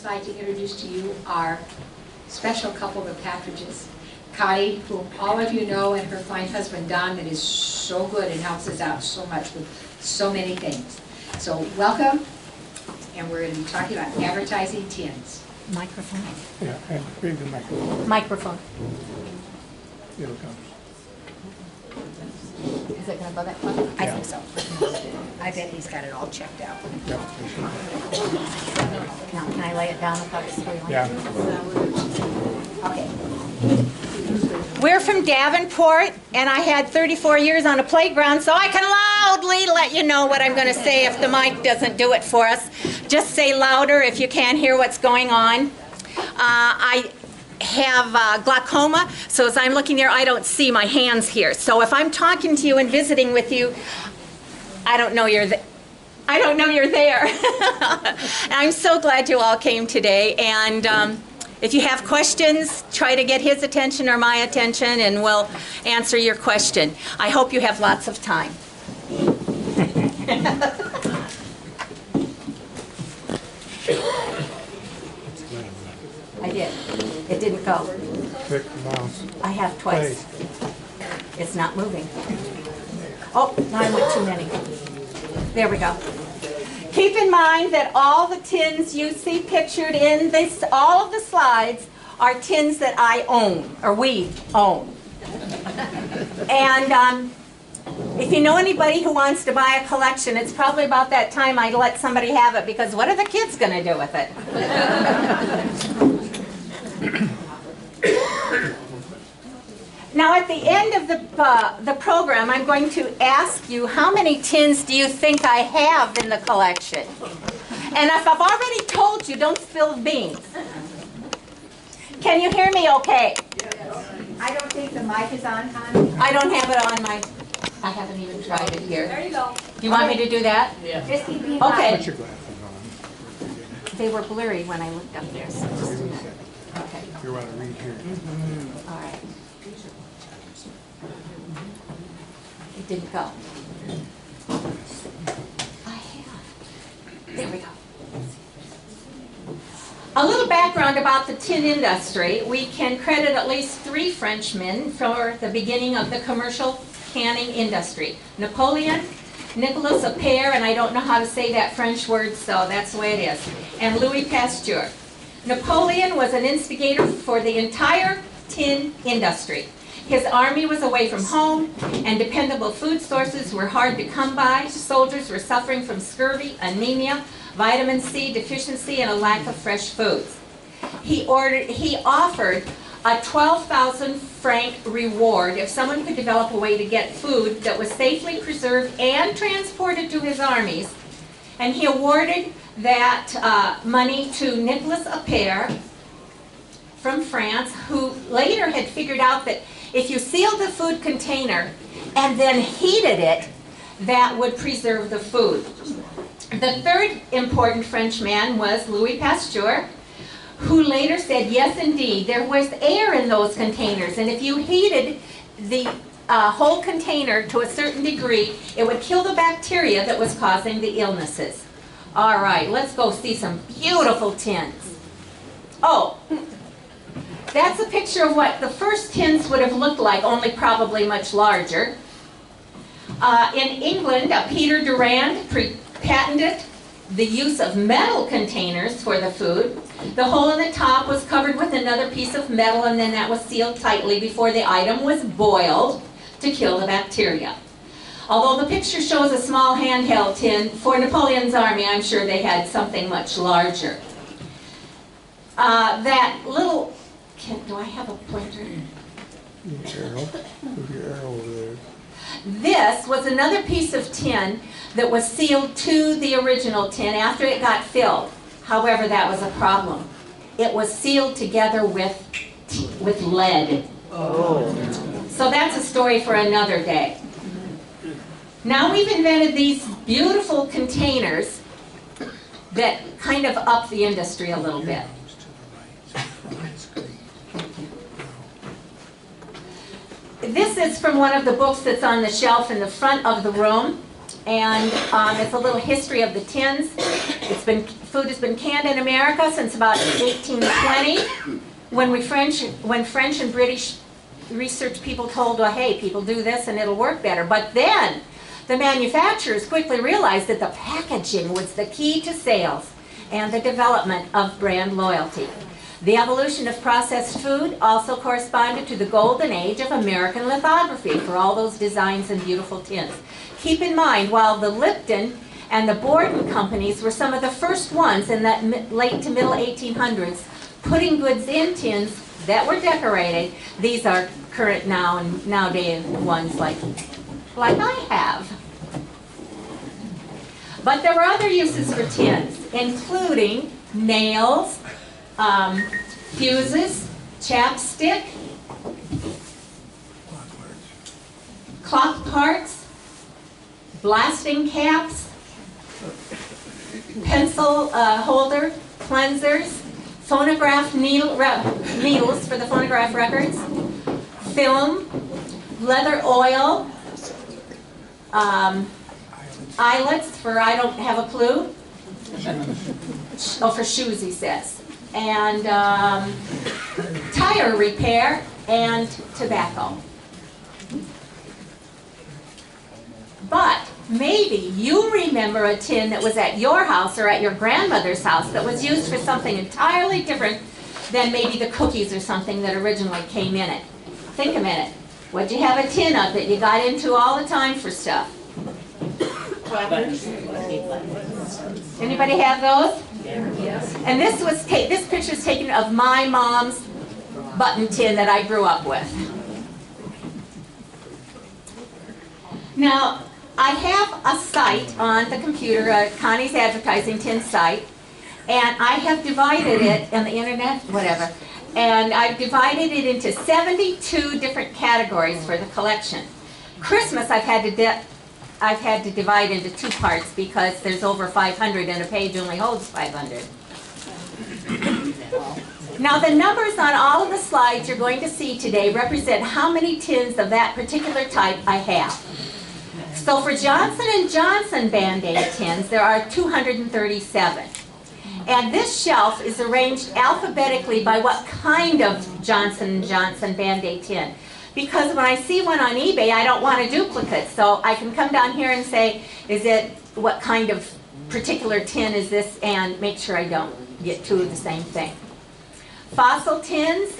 like to introduce to you our special couple, the Patridges. Connie, whom all of you know, and her fine husband Don, that is so good and helps us out so much with so many things. So welcome, and we're going to be talking about advertising tins. Microphone. Yeah, and bring the microphone. Microphone. It'll come. Is it going to go that far? I think so. I bet he's got it all checked out. Yeah. Now, can I lay it down without it squealing? Yeah. Okay. We're from Davenport, and I had 34 years on a playground, so I can loudly let you know what I'm going to say if the mic doesn't do it for us. Just say louder if you can't hear what's going on. I have glaucoma, so as I'm looking there, I don't see my hands here. So if I'm talking to you and visiting with you, I don't know you're there. I don't know you're there. I'm so glad you all came today, and if you have questions, try to get his attention or my attention, and we'll answer your question. I hope you have lots of time. I did. It didn't go. Click the mouse. I have twice. It's not moving. Oh, now I went too many. There we go. Keep in mind that all the tins you see pictured in this, all of the slides, are tins that I own, or we own. And if you know anybody who wants to buy a collection, it's probably about that time I'd let somebody have it, because what are the kids going to do with it? Now, at the end of the program, I'm going to ask you, how many tins do you think I have in the collection? And if I've already told you, don't spill the beans. Can you hear me okay? I don't think the mic is on, Connie. I don't have it on my, I haven't even tried it here. There you go. Do you want me to do that? Just keep being Okay. Put your glasses on. They were blurry when I looked up there, so just a minute. Okay, You want to read here. all right. It didn't go. I have. There we go. A little background about the tin industry. We can credit at least 3 Frenchmen for the beginning of the commercial canning industry. Napoleon, Nicolas Appert, and I don't know how to say that French word, so that's the way it is, and Louis Pasteur. Napoleon was an instigator for the entire tin industry. His army was away from home, and dependable food sources were hard to come by. Soldiers were suffering from scurvy, anemia, vitamin C deficiency, and a lack of fresh foods. He offered a 12,000 franc reward if someone could develop a way to get food that was safely preserved and transported to his armies. And he awarded that money to Nicolas Appert from France, who later had figured out that if you sealed the food container and then heated it, that would preserve the food. The third important Frenchman was Louis Pasteur, who later said, yes, indeed, there was air in those containers, and if you heated the whole container to a certain degree, it would kill the bacteria that was causing the illnesses. All right, let's go see some beautiful tins. Oh, that's a picture of what the first tins would have looked like, only probably much larger. In England, Peter Durand patented the use of metal containers for the food. The hole in the top was covered with another piece of metal, and then that was sealed tightly before the item was boiled to kill the bacteria. Although the picture shows a small handheld tin, for Napoleon's army, I'm sure they had something much larger. That little, do I have a pointer? Your arrow. Move your arrow over there. This was another piece of tin that was sealed to the original tin after it got filled. However, that was a problem. It was sealed together with lead. Oh. So that's a story for another day. Now we've invented these beautiful containers that kind of up the industry a little bit. This is from one of the books that's on the shelf in the front of the room. and it's a little history of the tins. Food has been canned in America since about 1820, when French and British research people told, well, hey, people do this and it'll work better. But then the manufacturers quickly realized that the packaging was the key to sales and the development of brand loyalty. The evolution of processed food also corresponded to the golden age of American lithography for all those designs and beautiful tins. Keep in mind, while the Lipton and the Borden companies were some of the first ones in that late to middle 1800s putting goods in tins that were decorated, these are current now and nowadays ones like I have. But there were other uses for tins, including nails, fuses, chapstick, clock parts, blasting caps, pencil holder, cleansers, phonograph needles for the phonograph records, film, leather oil, eyelets for I don't have a clue. Oh, for shoes, he says. And tire repair and tobacco. But maybe you remember a tin that was at your house or at your grandmother's house that was used for something entirely different than maybe the cookies or something that originally came in it. Think a minute. What'd you have a tin of that you got into all the time for stuff? Anybody have those? Yes. And this picture is taken of my mom's button tin that I grew up with. Now, I have a site on the computer, Connie's advertising tin site, and I have divided it on the internet, whatever, and I've divided it into 72 different categories for the collection. Christmas I've had to divide into two parts because there's over 500 and a page only holds 500. Now the numbers on all of the slides you're going to see today represent how many tins of that particular type I have. So for Johnson & Johnson Band-Aid tins, there are 237. And this shelf is arranged alphabetically by what kind of Johnson & Johnson Band-Aid tin. Because when I see one on eBay, I don't want a duplicate. So I can come down here and say, what kind of particular tin is this, and make sure I don't get two of the same thing. Fossil tins,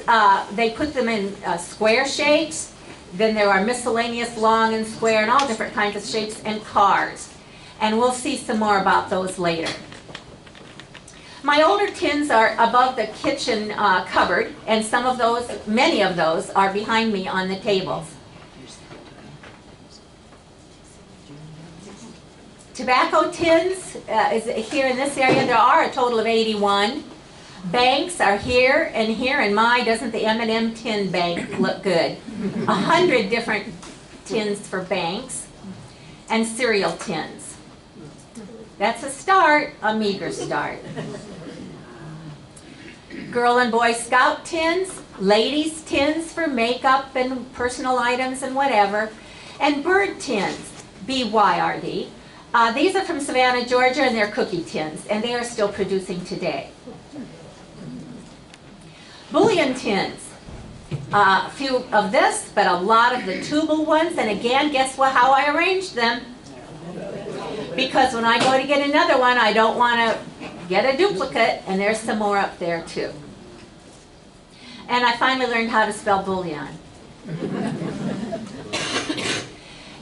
they put them in square shapes. Then there are miscellaneous long and square and all different kinds of shapes, and cars. And we'll see some more about those later. My older tins are above the kitchen cupboard, and many of those are behind me on the tables. Tobacco tins is here in this area. There are a total of 81. Banks are here, and my, doesn't the M&M tin bank look good? 100 different tins for banks, and cereal tins. That's a start, a meager start. Girl and Boy Scout tins, ladies tins for makeup and personal items and whatever, and bird tins, BYRD. These are from Savannah, Georgia, and they're cookie tins, and they are still producing today. Bullion tins, a few of this, but a lot of the tubal ones, and again, guess how I arranged them? Because when I go to get another one, I don't want to get a duplicate, and there's some more up there too. And I finally learned how to spell bullion.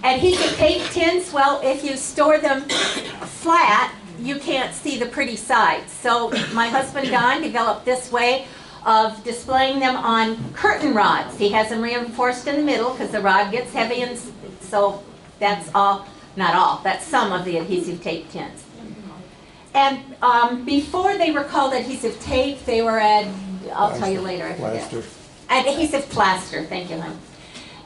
Adhesive tape tins, well, if you store them flat, you can't see the pretty sides. So my husband Don developed this way of displaying them on curtain rods. He has them reinforced in the middle because the rod gets heavy, and so that's all, not all, that's some of the adhesive tape tins. And before they were called adhesive tape, they were I'll tell you later, I forget. Plaster. Adhesive plaster, thank you, hon.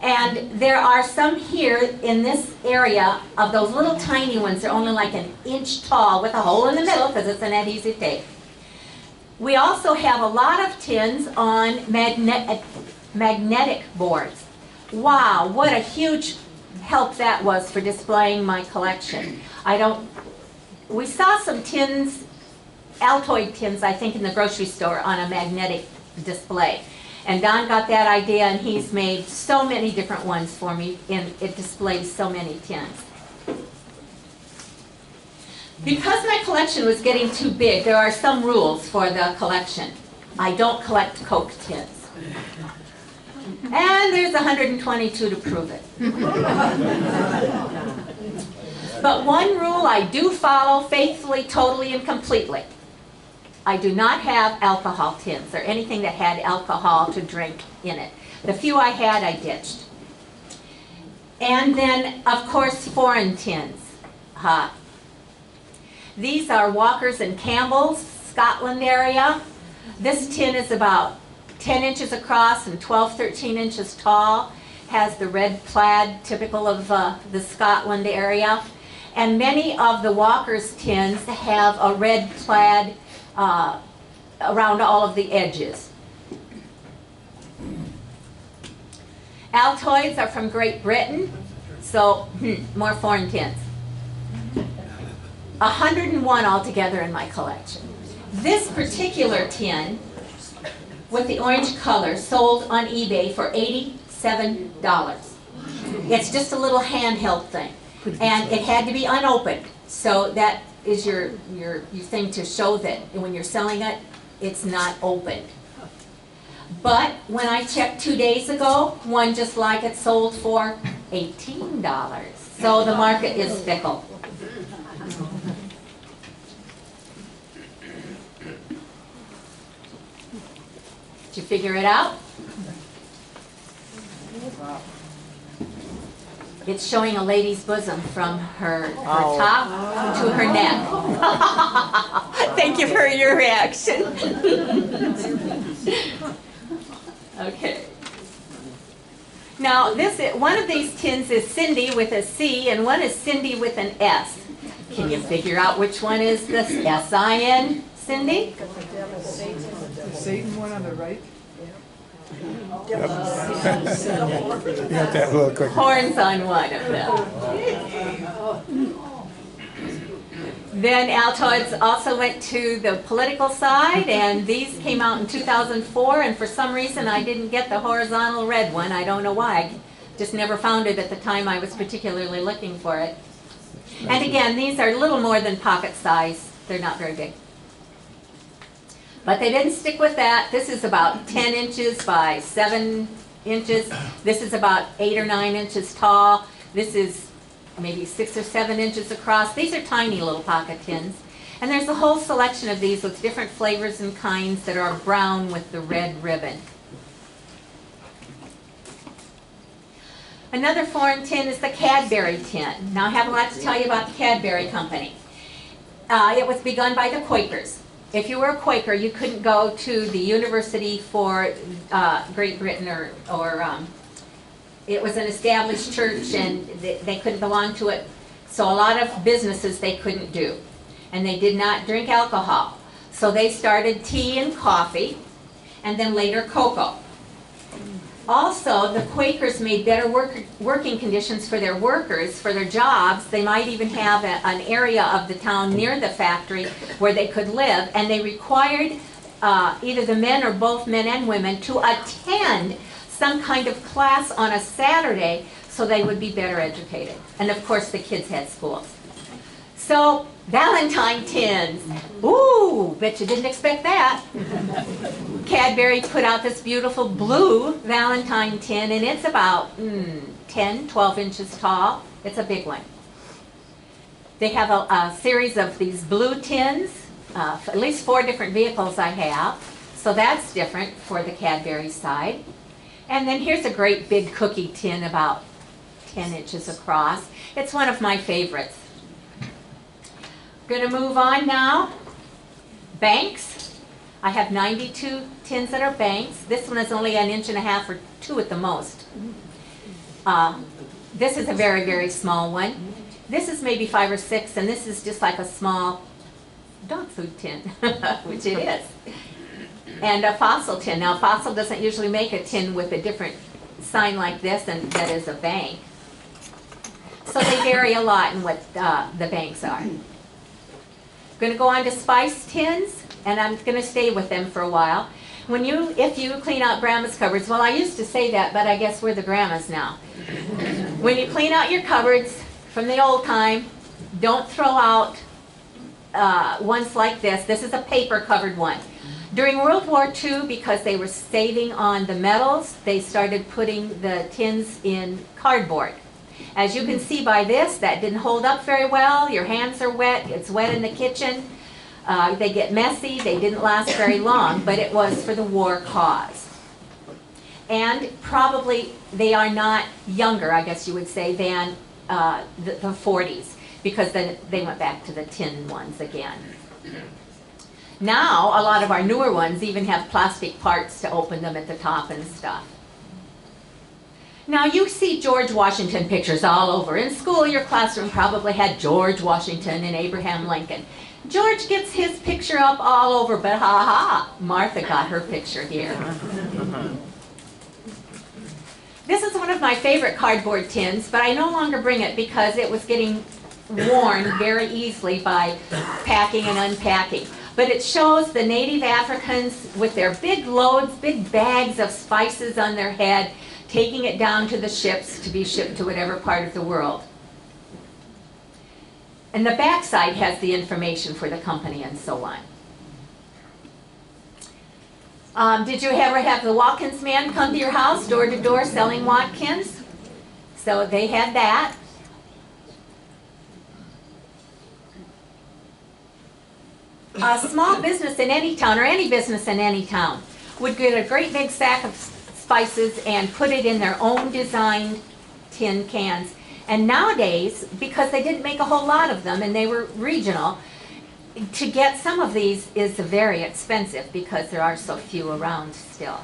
And there are some here in this area of those little tiny ones. They're only like an inch tall with a hole in the middle because it's an adhesive tape. We also have a lot of tins on magnetic boards. Wow, what a huge help that was for displaying my collection. We saw some tins, Altoid tins, I think, in the grocery store on a magnetic display. And Don got that idea, and he's made so many different ones for me, and it displays so many tins. Because my collection was getting too big, there are some rules for the collection. I don't collect Coke tins. And there's 122 to prove it. But one rule I do follow faithfully, totally, and completely. I do not have alcohol tins or anything that had alcohol to drink in it. The few I had, I ditched. And then, of course, foreign tins. These are Walkers and Campbell's, Scotland area. This tin is about 10 inches across and 12, 13 inches tall. Has the red plaid typical of the Scotland area. And many of the Walker's tins have a red plaid around all of the edges. Altoids are from Great Britain, so more foreign tins. 101 altogether in my collection. This particular tin with the orange color sold on eBay for $87. It's just a little handheld thing, and it had to be unopened. So that is your thing to show that when you're selling it, it's not opened. But when I checked 2 days ago, one just like it sold for $18. So the market is fickle. Did you figure it out? It's showing a lady's bosom from her top to her neck. Thank you for your reaction. Okay. Now, one of these tins is Cindy with a C, and one is Cindy with an S. Can you figure out which one is the S-I-N, Cindy? The Satan one on the right? Yep. You got that real quick. Horns on one of them. Then Altoids also went to the political side, and these came out in 2004, and for some reason I didn't get the horizontal red one. I don't know why. I just never found it at the time I was particularly looking for it. And again, these are a little more than pocket size. They're not very big. But they didn't stick with that. This is about 10 inches by 7 inches. This is about 8 or 9 inches tall. This is maybe 6 or 7 inches across. These are tiny little pocket tins. And there's a whole selection of these with different flavors and kinds that are brown with the red ribbon. Another foreign tin is the Cadbury tin. Now I have a lot to tell you about the Cadbury Company. It was begun by the Quakers. If you were a Quaker, you couldn't go to the University for Great Britain or it was an established church, and they couldn't belong to it. So a lot of businesses they couldn't do. And they did not drink alcohol. So they started tea and coffee, and then later cocoa. Also, the Quakers made better working conditions for their workers, for their jobs. They might even have an area of the town near the factory where they could live, and they required either the men or both men and women to attend some kind of class on a Saturday so they would be better educated. And of course the kids had schools. So, Valentine tins. Ooh, bet you didn't expect that. Cadbury put out this beautiful blue Valentine tin, and it's about 10, 12 inches tall. It's a big one. They have a series of these blue tins, at least 4 different vehicles I have. So that's different for the Cadbury side. And then here's a great big cookie tin about 10 inches across. It's one of my favorites. Going to move on now. Banks. I have 92 tins that are banks. This one is only 1.5 inches or 2 at the most. This is a very, very small one. This is maybe 5 or 6, and this is just like a small dog food tin, which it is. And a Fossil tin. Now, Fossil doesn't usually make a tin with a different sign like this, and that is a bank. So they vary a lot in what the banks are. Going to go on to spice tins, and I'm going to stay with them for a while. If you clean out grandma's cupboards, well, I used to say that, but I guess we're the grandmas now. When you clean out your cupboards from the old time, don't throw out ones like this. This is a paper covered one. During World War II, because they were saving on the metals, they started putting the tins in cardboard. As you can see by this, that didn't hold up very well. Your hands are wet, it's wet in the kitchen. They get messy, they didn't last very long, but it was for the war cause. And probably they are not younger, I guess you would say, than the 40s, because then they went back to the tin ones again. Now, a lot of our newer ones even have plastic parts to open them at the top and stuff. Now, you see George Washington pictures all over. In school, your classroom probably had George Washington and Abraham Lincoln. George gets his picture up all over, but ha-ha, Martha got her picture here. This is one of my favorite cardboard tins, but I no longer bring it because it was getting worn very easily by packing and unpacking. But it shows the native Africans with their big loads, big bags of spices on their head, taking it down to the ships to be shipped to whatever part of the world. And the backside has the information for the company and so on. Did you ever have the Watkins man come to your house, door to door, selling Watkins? So they had that. A small business in any town, or any business in any town, would get a great big sack of spices and put it in their own designed tin cans. And nowadays, because they didn't make a whole lot of them and they were regional, to get some of these is very expensive because there are so few around still.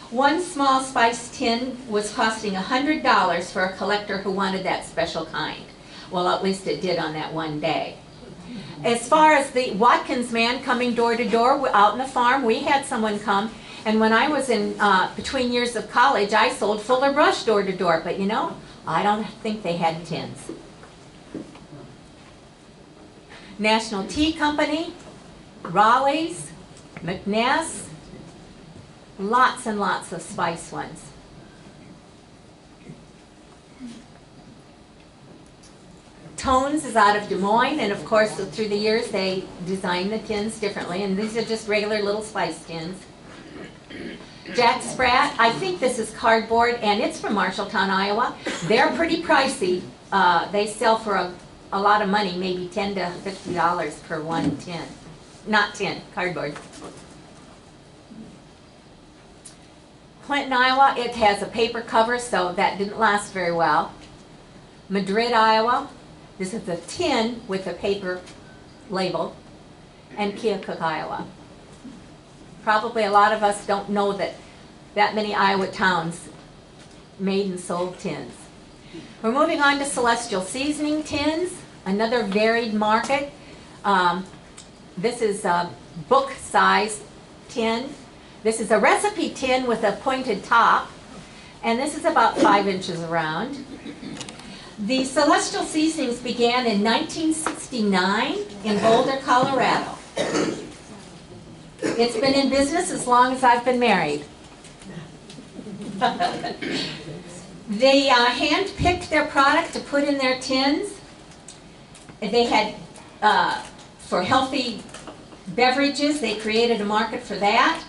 One small spice tin was costing $100 for a collector who wanted that special kind. Well, at least it did on that one day. As far as the Watkins man coming door to door out in the farm, we had someone come, and when I was in between years of college, I sold Fuller Brush door to door, but you know, I don't think they had tins. National Tea Company, Raleigh's, McNess, lots and lots of spice ones. Tones is out of Des Moines, and of course through the years they designed the tins differently, and these are just regular little spice tins. Jack Sprat, I think this is cardboard, and it's from Marshalltown, Iowa. They're pretty pricey. They sell for a lot of money, maybe $10 to $50 per one tin. Not tin, cardboard. Clinton, Iowa, it has a paper cover, so that didn't last very well. Madrid, Iowa, this is a tin with a paper label. And Keokuk, Iowa. Probably a lot of us don't know that many Iowa towns made and sold tins. We're moving on to Celestial Seasoning tins, another varied market. This is a book size tin. This is a recipe tin with a pointed top, and this is about 5 inches around. The Celestial Seasonings began in 1969 in Boulder, Colorado. It's been in business as long as I've been married. They hand-picked their product to put in their tins. They had, for healthy beverages, they created a market for that.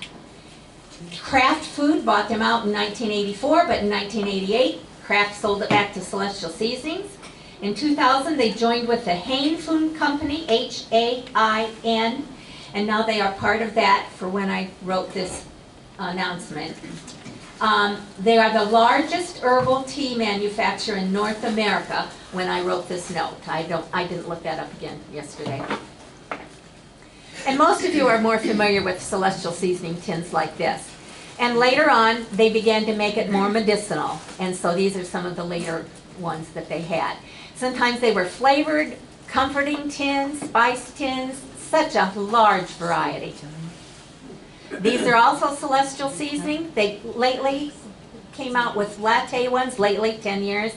Kraft Food bought them out in 1984, but in 1988, Kraft sold it back to Celestial Seasonings. In 2000, they joined with the Hain Food Company, H-A-I-N, and now they are part of that for when I wrote this announcement. They are the largest herbal tea manufacturer in North America when I wrote this note. I didn't look that up again yesterday. And most of you are more familiar with Celestial Seasoning tins like this. And later on, they began to make it more medicinal. And so these are some of the later ones that they had. Sometimes they were flavored, comforting tins, spice tins, such a large variety. These are also Celestial Seasoning. They lately came out with latte ones lately, 10 years.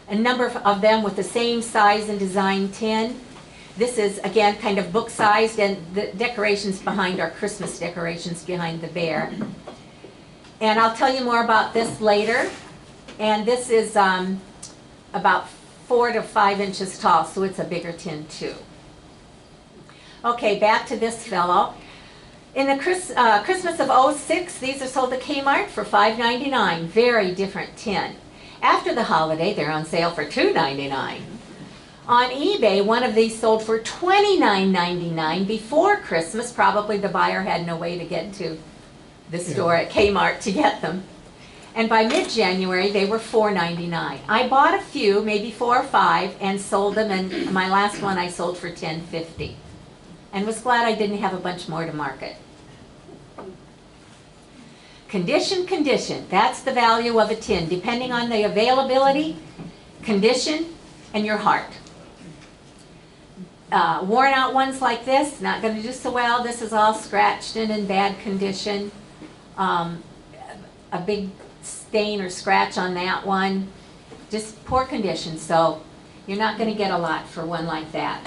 A number of them with the same size and design tin. This is, again, kind of book-sized, and the decorations behind are Christmas decorations behind the bear. And I'll tell you more about this later. And this is about 4 to 5 inches tall, so it's a bigger tin too. Okay, back to this fellow. In the Christmas of '06, these are sold at Kmart for $5.99, very different tin. After the holiday, they're on sale for $2.99. On eBay, one of these sold for $29.99 before Christmas. Probably the buyer had no way to get to the store at Kmart to get them. And by mid-January, they were $4.99. I bought a few, maybe 4 or 5, and sold them, and my last one I sold for $10.50. And was glad I didn't have a bunch more to market. Condition, condition. That's the value of a tin, depending on the availability, condition, and your heart. Worn out ones like this, not going to do so well. This is all scratched and in bad condition. A big stain or scratch on that one. Just poor condition, so you're not going to get a lot for one like that.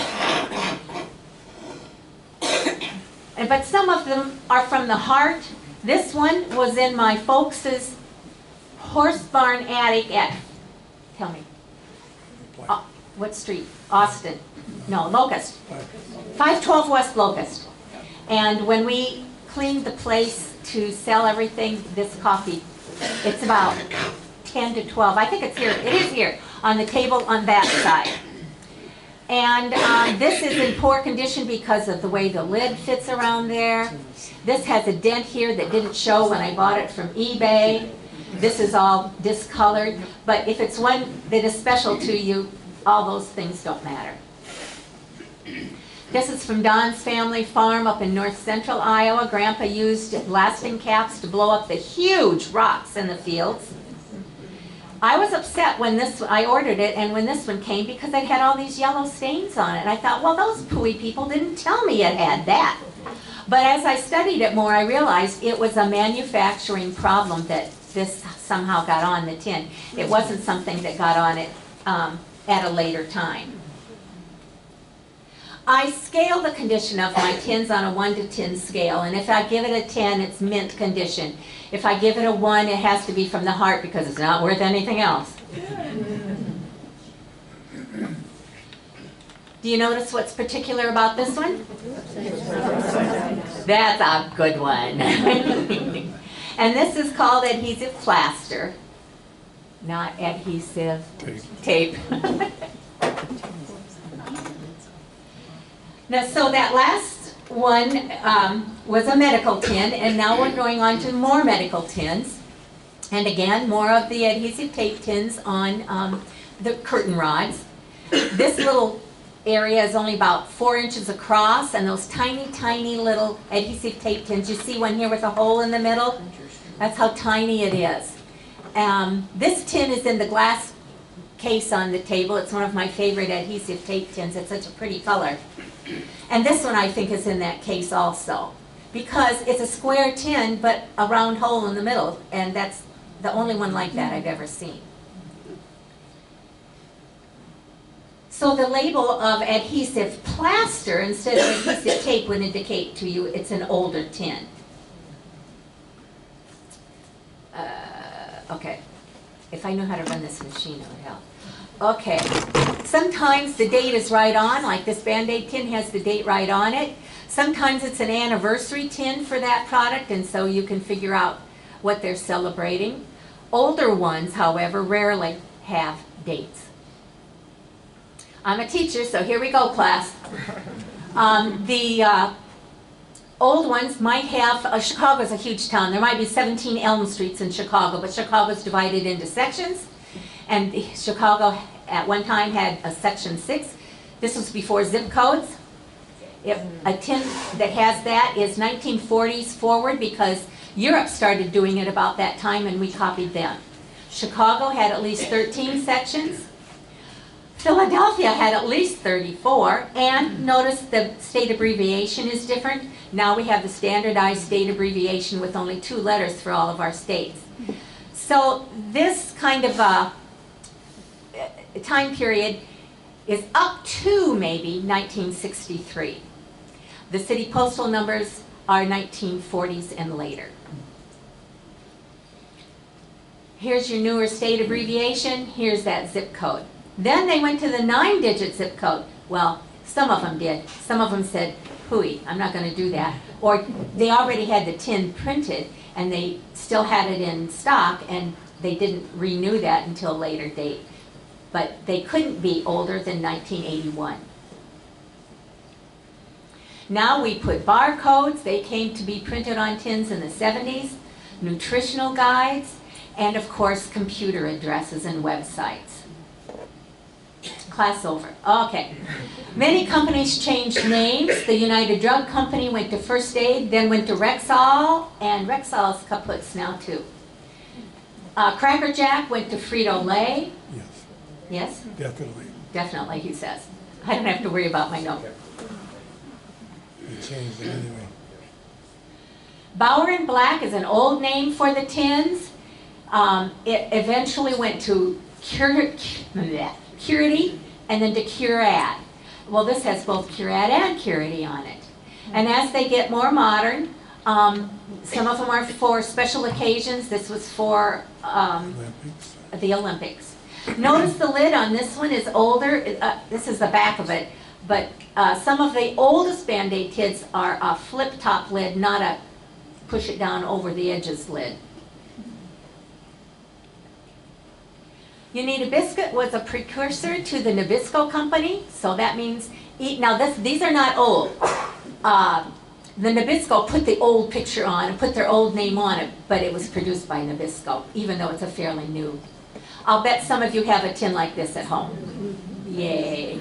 But some of them are from the heart. This one was in my folks' horse barn attic at, tell me, what street? Austin. No, Locust. 512 West Locust. And when we cleaned the place to sell everything, this coffee, it's about 10 to 12. I think it's here. It is here on the table on that side. And this is in poor condition because of the way the lid fits around there. This has a dent here that didn't show when I bought it from eBay. This is all discolored. But if it's one that is special to you, all those things don't matter. This is from Don's family farm up in north central Iowa. Grandpa used blasting caps to blow up the huge rocks in the fields. I was upset when I ordered it, and when this one came, because it had all these yellow stains on it. And I thought, well, those pooey people didn't tell me it had that. But as I studied it more, I realized it was a manufacturing problem that this somehow got on the tin. It wasn't something that got on it at a later time. I scale the condition of my tins on a 1 to 10 scale, and if I give it a 10, it's mint condition. If I give it a 1, it has to be from the heart because it's not worth anything else. Do you notice what's particular about this one? That's a good one. And this is called adhesive plaster, not adhesive tape. Now, so that last one was a medical tin, and now we're going on to more medical tins. And again, more of the adhesive tape tins on the curtain rods. This little area is only about 4 inches across, and those tiny, tiny little adhesive tape tins. You see one here with a hole in the middle? That's how tiny it is. This tin is in the glass case on the table. It's one of my favorite adhesive tape tins. It's such a pretty color. And this one I think is in that case also, because it's a square tin but a round hole in the middle, and that's the only one like that I've ever seen. So the label of adhesive plaster instead of adhesive tape would indicate to you it's an older tin. Okay, if I knew how to run this machine, it would help. Okay, sometimes the date is right on, like this Band-Aid tin has the date right on it. Sometimes it's an anniversary tin for that product, and so you can figure out what they're celebrating. Older ones, however, rarely have dates. I'm a teacher, so here we go, class. The old ones might have, Chicago's a huge town. There might be 17 Elm Streets in Chicago, but Chicago's divided into sections. And Chicago at one time had a section 6. This was before zip codes. A tin that has that is 1940s forward because Europe started doing it about that time and we copied them. Chicago had at least 13 sections. Philadelphia had at least 34, and notice the state abbreviation is different. Now we have the standardized state abbreviation with only 2 letters for all of our states. So this kind of time period is up to maybe 1963. The city postal numbers are 1940s and later. Here's your newer state abbreviation. Here's that zip code. Then they went to the 9-digit zip code. Well, some of them did. Some of them said, hooey, I'm not going to do that. Or they already had the tin printed and they still had it in stock and they didn't renew that until a later date. But they couldn't be older than 1981. Now we put barcodes. They came to be printed on tins in the 70s, nutritional guides, and of course computer addresses and websites. Class over. Okay. Many companies changed names. The United Drug Company went to First Aid, then went to Rexall, and Rexall's kaputs now too. Cracker Jack went to Frito-Lay. Yes, Yes? definitely. Definitely, he says. I don't have to worry about my note. They changed it anyway. Bauer and Black is an old name for the tins. It eventually went to Curity and then to Curad. Well, this has both Curad and Curity on it. And as they get more modern, some of them are for special occasions. This was for Olympics. the Olympics. Notice the lid on this one is older. This is the back of it. But some of the oldest Band-Aid kits are a flip-top lid, not a push it down over the edges lid. Unita-Biscuit was a precursor to the Nabisco company, so that means, now these are not old. The Nabisco put the old picture on and put their old name on it, but it was produced by Nabisco, even though it's a fairly new. I'll bet some of you have a tin like this at home. Yay.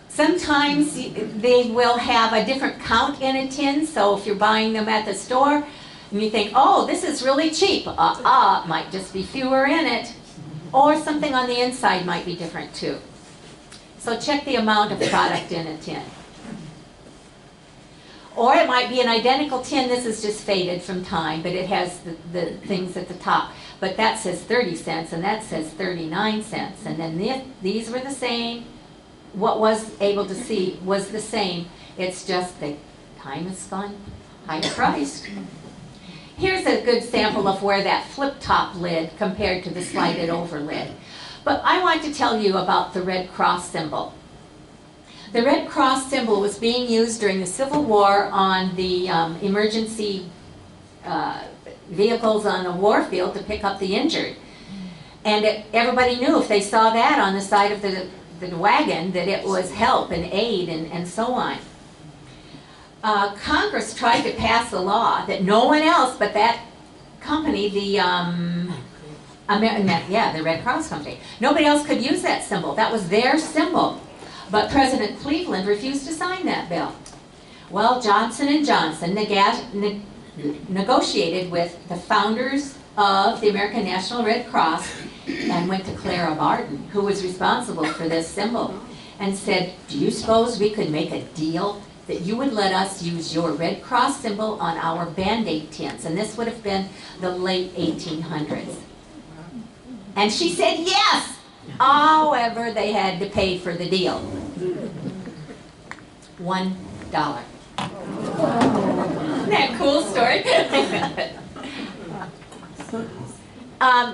Sometimes they will have a different count in a tin, so if you're buying them at the store, and you think, oh, this is really cheap. Might just be fewer in it. Or something on the inside might be different too. So check the amount of product in a tin. Or it might be an identical tin. This is just faded from time, but it has the things at the top. But that says 30 cents, and that says 39 cents. And then these were the same. What was able to see was the same. It's just the time has gone higher priced. Here's a good sample of where that flip-top lid compared to the slided over lid. But I want to tell you about the Red Cross symbol. The Red Cross symbol was being used during the Civil War on the emergency vehicles on the war field to pick up the injured. And everybody knew if they saw that on the side of the wagon that it was help and aid and so on. Congress tried to pass a law that no one else but that company, the Red Cross company, nobody else could use that symbol. That was their symbol. But President Cleveland refused to sign that bill. Well, Johnson & Johnson negotiated with the founders of the American National Red Cross and went to Clara Barton, who was responsible for this symbol, and said, do you suppose we could make a deal that you would let us use your Red Cross symbol on our Band-Aid tins? And this would have been the late 1800s. And she said yes! However, they had to pay for the deal. $1. Isn't that a cool story?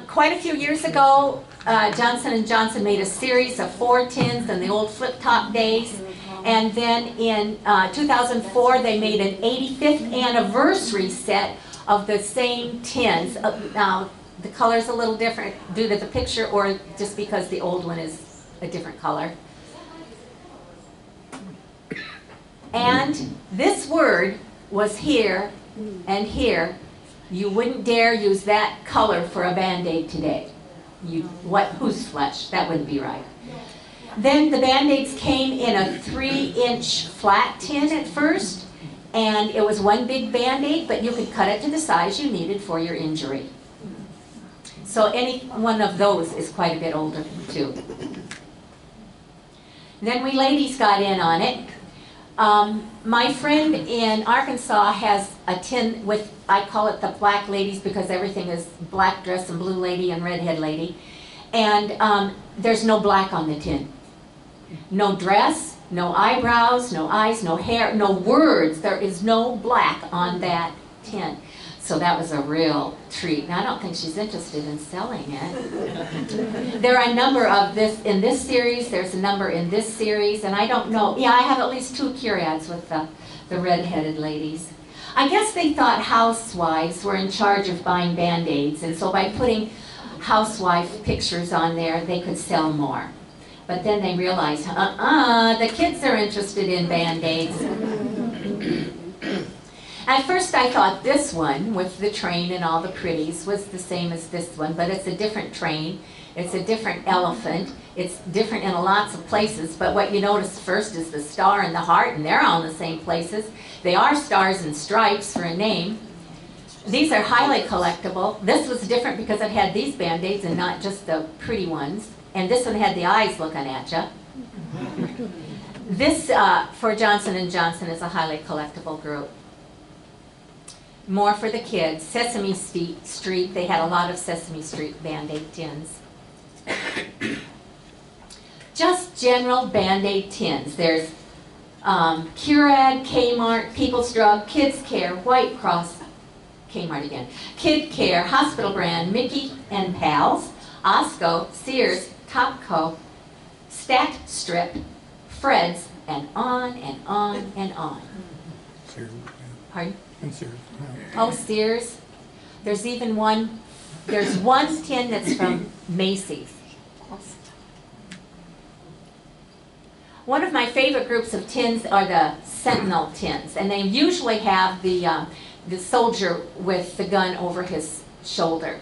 Quite a few years ago, Johnson & Johnson made a series of 4 tins in the old flip-top days. And then in 2004, they made an 85th anniversary set of the same tins. Now, the color's a little different due to the picture or just because the old one is a different color. And this word was here and here. You wouldn't dare use that color for a Band-Aid today. Whose flesh? That wouldn't be right. Then the Band-Aids came in a 3-inch flat tin at first, and it was one big Band-Aid, but you could cut it to the size you needed for your injury. So any one of those is quite a bit older too. Then we ladies got in on it. My friend in Arkansas has a tin with, I call it the black ladies because everything is black dress and blue lady and redhead lady. And there's no black on the tin. No dress, no eyebrows, no eyes, no hair, no words. There is no black on that tin. So that was a real treat. Now, I don't think she's interested in selling it. There are a number of this in this series. There's a number in this series. And I don't know. Yeah, I have at least 2 curiads with the red-headed ladies. I guess they thought housewives were in charge of buying Band-Aids. And so by putting housewife pictures on there, they could sell more. But then they realized, the kids are interested in Band-Aids. At first I thought this one, with the train and all the pretties, was the same as this one, but it's a different train, it's a different elephant, it's different in lots of places, but what you notice first is the star and the heart, and they're all in the same places. They are stars and stripes for a name. These are highly collectible. This was different because it had these Band-Aids and not just the pretty ones. And this one had the eyes looking at you. This, for Johnson & Johnson, is a highly collectible group. More for the kids. Sesame Street, they had a lot of Sesame Street Band-Aid tins. Just general Band-Aid tins. There's Curad, Kmart, People's Drug, Kids Care, White Cross, Kmart again, Kid Care, Hospital Brand, Mickey and Pals, Osco, Sears, Topco, Stacked Strip, Fred's, and on and on and on. Sears, Pardon? and Sears. Oh, Sears. There's even one, there's one tin that's from Macy's. One of my favorite groups of tins are the Sentinel tins, and they usually have the soldier with the gun over his shoulder.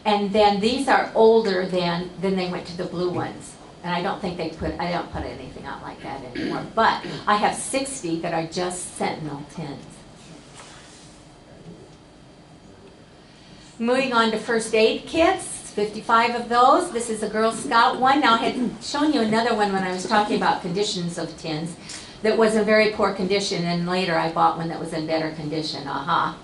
And then these are older than they went to the blue ones. And I don't think I don't put anything out like that anymore. But I have 60 that are just Sentinel tins. Moving on to first aid kits, 55 of those. This is a Girl Scout one. Now I had shown you another one when I was talking about conditions of tins that was in very poor condition, and later I bought one that was in better condition. Aha.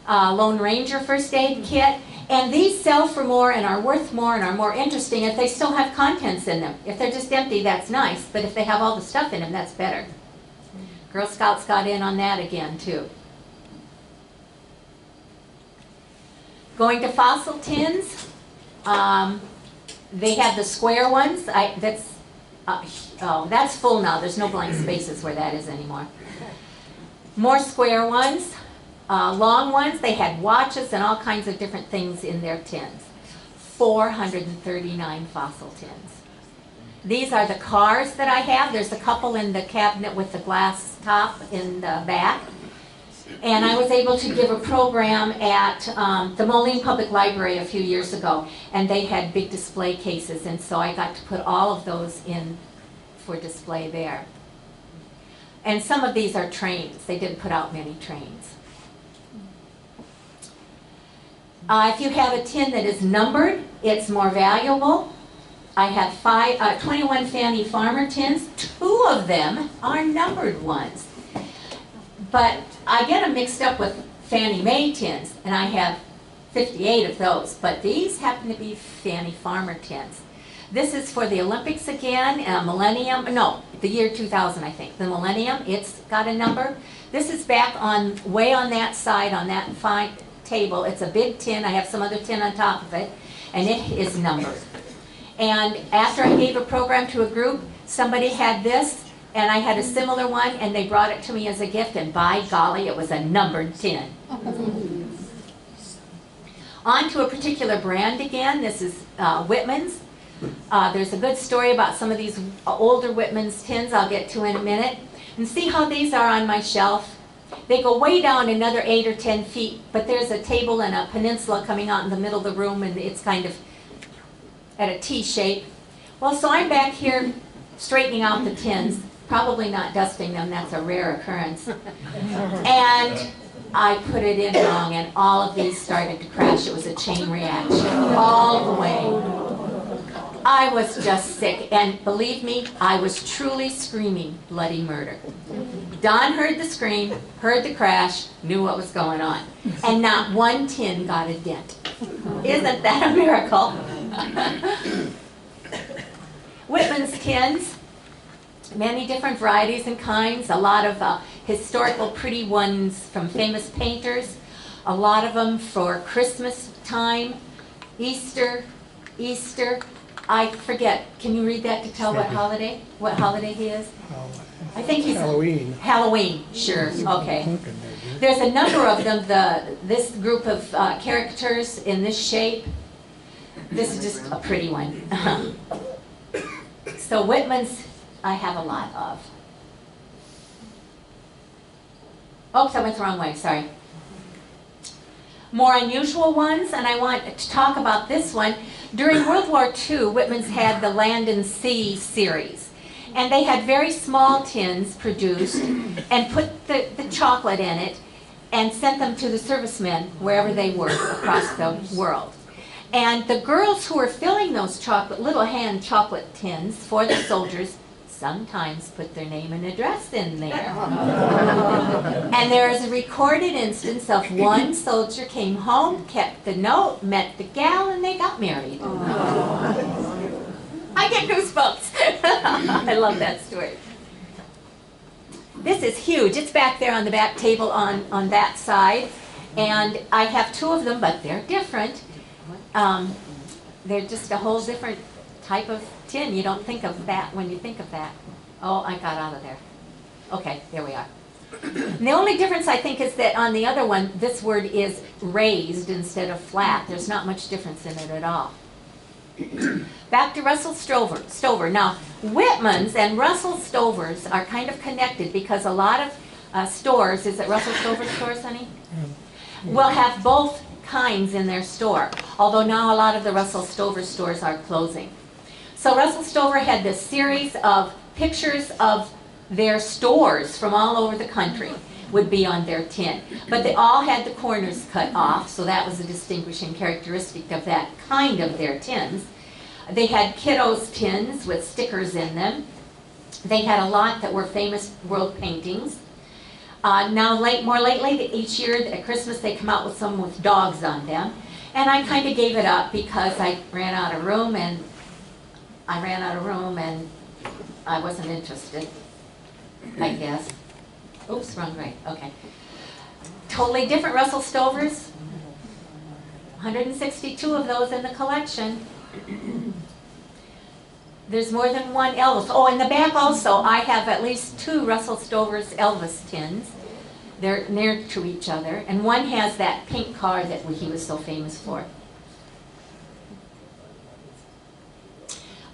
Lone Ranger first aid kit. And these sell for more and are worth more and are more interesting if they still have contents in them. If they're just empty, that's nice, but if they have all the stuff in them, that's better. Girl Scouts got in on that again, too. Going to fossil tins, they have the square ones. That's full now. There's no blank spaces where that is anymore. More square ones. Long ones, they had watches and all kinds of different things in their tins. 439 fossil tins. These are the cars that I have. There's a couple in the cabinet with the glass top in the back. And I was able to give a program at the Moline Public Library a few years ago, and they had big display cases, and so I got to put all of those in for display there. And some of these are trains. They didn't put out many trains. If you have a tin that is numbered, it's more valuable. I have 21 Fannie Farmer tins. 2 of them are numbered ones. But I get them mixed up with Fannie Mae tins, and I have 58 of those. But these happen to be Fannie Farmer tins. This is for the Olympics again, Millennium, no, the year 2000, I think. The Millennium, it's got a number. This is back on, way on that side, on that fine table. It's a big tin. I have some other tin on top of it, and it is numbered. And after I gave a program to a group, somebody had this, and I had a similar one, and they brought it to me as a gift, and by golly, it was a numbered tin. On to a particular brand again. This is Whitman's. There's a good story about some of these older Whitman's tins I'll get to in a minute. And see how these are on my shelf? They go way down another 8 or 10 feet, but there's a table and a peninsula coming out in the middle of the room, and it's kind of at a T shape. Well, so I'm back here straightening out the tins, probably not dusting them, that's a rare occurrence. And I put it in wrong, and all of these started to crash. It was a chain reaction all the way. I was just sick, and believe me, I was truly screaming bloody murder. Don heard the scream, heard the crash, knew what was going on, and not one tin got a dent. Isn't that a miracle? Whitman's tins, many different varieties and kinds, a lot of historical pretty ones from famous painters, a lot of them for Christmas time, Easter, I forget, can you read that to tell what holiday he is? I think he's Halloween. Halloween, sure, okay. There's a number of them, this group of characters in this shape. This is just a pretty one. So Whitman's, I have a lot of. Oops, I went the wrong way, sorry. More unusual ones, and I want to talk about this one. During World War II, Whitman's had the Land and Sea series. And they had very small tins produced and put the chocolate in it and sent them to the servicemen wherever they were across the world. And the girls who were filling those little hand chocolate tins for the soldiers sometimes put their name and address in there. And there is a recorded instance of one soldier came home, kept the note, met the gal, and they got married. I get goosebumps. I love that story. This is huge. It's back there on the back table on that side. And I have two of them, but they're different. They're just a whole different type of tin. You don't think of that when you think of that. Oh, I got out of there. Okay, there we are. And the only difference I think is that on the other one, this word is raised instead of flat. There's not much difference in it at all. Back to Russell Stover. Now, Whitman's and Russell Stover's are kind of connected because a lot of stores, is it Russell Stover stores, honey? Will have both kinds in their store, although now a lot of the Russell Stover stores are closing. So Russell Stover had this series of pictures of their stores from all over the country would be on their tin. But they all had the corners cut off, so that was a distinguishing characteristic of that kind of their tins. They had kiddos' tins with stickers in them. They had a lot that were famous world paintings. Now, more lately, each year at Christmas, they come out with some with dogs on them. And I kind of gave it up because I ran out of room, and I wasn't interested, I guess. Oops, wrong way, okay. Totally different Russell Stovers. 162 of those in the collection. There's more than one Elvis. Oh, in the back also, I have at least two Russell Stover's Elvis tins. They're near to each other. And one has that pink car that he was so famous for.